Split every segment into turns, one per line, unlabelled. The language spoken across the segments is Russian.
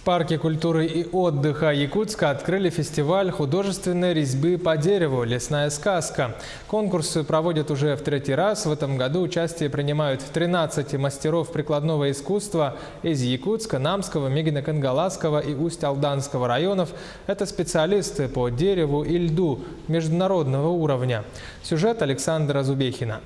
парке культуры и отдыха Якутска открыли фестиваль художественной резьбы по дереву «Лесная сказка». Конкурсы проводят уже в третий раз. В этом году участие принимают 13 мастеров прикладного искусства из Якутска, Намского, Мегино-Кангаласского и Усть-Алданского районов. Это специалисты по дереву и льду международного уровня. Сюжет Александра Зубехина.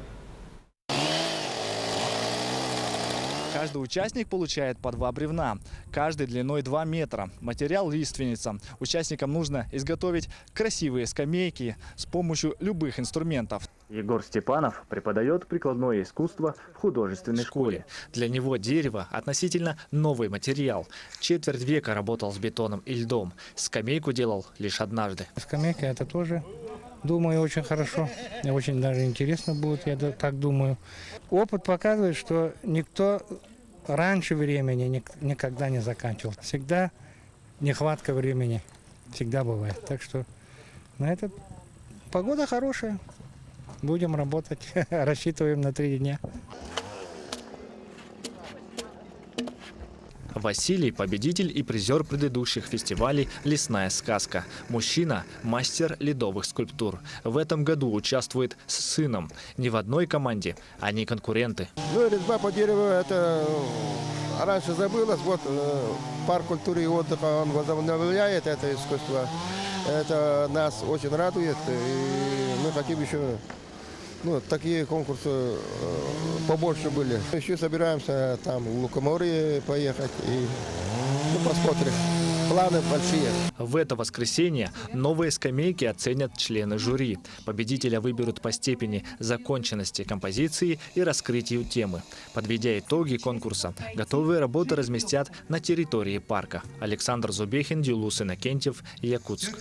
Каждый участник получает по 2 бревна, каждый длиной 2 метра. Материал лиственница. Участникам нужно изготовить красивые скамейки с помощью любых инструментов.
Егор Степанов преподает прикладное искусство в художественной школе.
Для него дерево относительно новый материал. Четверть века работал с бетоном и льдом. Скамейку делал лишь однажды.
Скамейка — это тоже, думаю, очень хорошо. Мне очень даже интересно будет, я так думаю. Опыт показывает, что никто раньше времени никогда не заканчивал. Всегда нехватка времени. Всегда бывает. Так что на это погода хорошая. Будем работать. Рассчитываем на 3 дня.
Василий – победитель и призер предыдущих фестивалей «Лесная сказка». Мужчина – мастер ледовых скульптур. В этом году участвует с сыном. Не в одной команде, они конкуренты.
Резьба по дереву – это раньше забылось. Вот парк культуры и отдыха, он возобновляет это искусство. Это нас очень радует. И мы хотим еще такие конкурсы побольше были. Еще собираемся там в Лукоморье поехать и посмотрим. Планы большие.
В это воскресенье новые скамейки оценят члены жюри. Победителя выберут по степени законченности композиции и раскрытию темы. Подведя итоги конкурса, готовые работы разместят на территории парка. Александр Зубехин, Дилус Иннокентьев, Якутск.